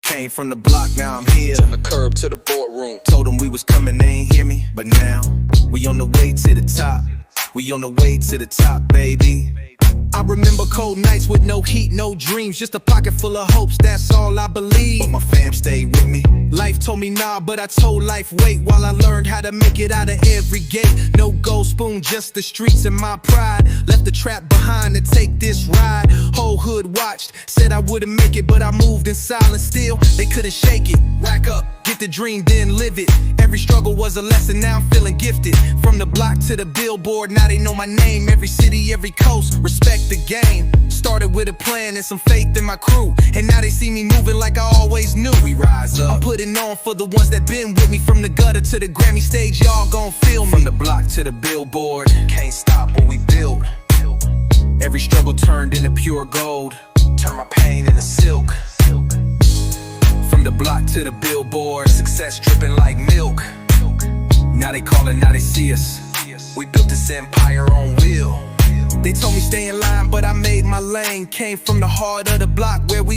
Came from the block, now I'm here. From the curb to the boardroom. Told them we was coming, they ain't hear me. But now, we on the way to the top. We on the way to the top, baby. I remember cold nights with no heat, no dreams, just a pocket full of hopes, that's all I believe. But my fam stayed with me. Life told me nah, but I told life wait, while I learned how to make it out of every gate. No gold spoon, just the streets and my pride. Left the trap behind to take this ride. Whole hood watched, said I wouldn't make it, but I moved in silence still. They couldn't shake it. Rack up, get the dream, then live it. Every struggle was a lesson, now I'm feeling gifted. From the block to the billboard, now they know my name. Every city, every coast, respect the game. Started with a plan and some faith in my crew, and now they see me moving like I always knew. We rise up, I'm putting on for the ones that been with me. From the gutter to the Grammy stage, y'all gon' feel me. From the block to the billboard, can't stop what we build. Every struggle turned into pure gold, turn my pain into silk. From the block to the billboard, success dripping like milk. Now they callin', now they see us. We built this empire on wheel. They told me stay in line, but I made my lane. Came from the heart of the block where we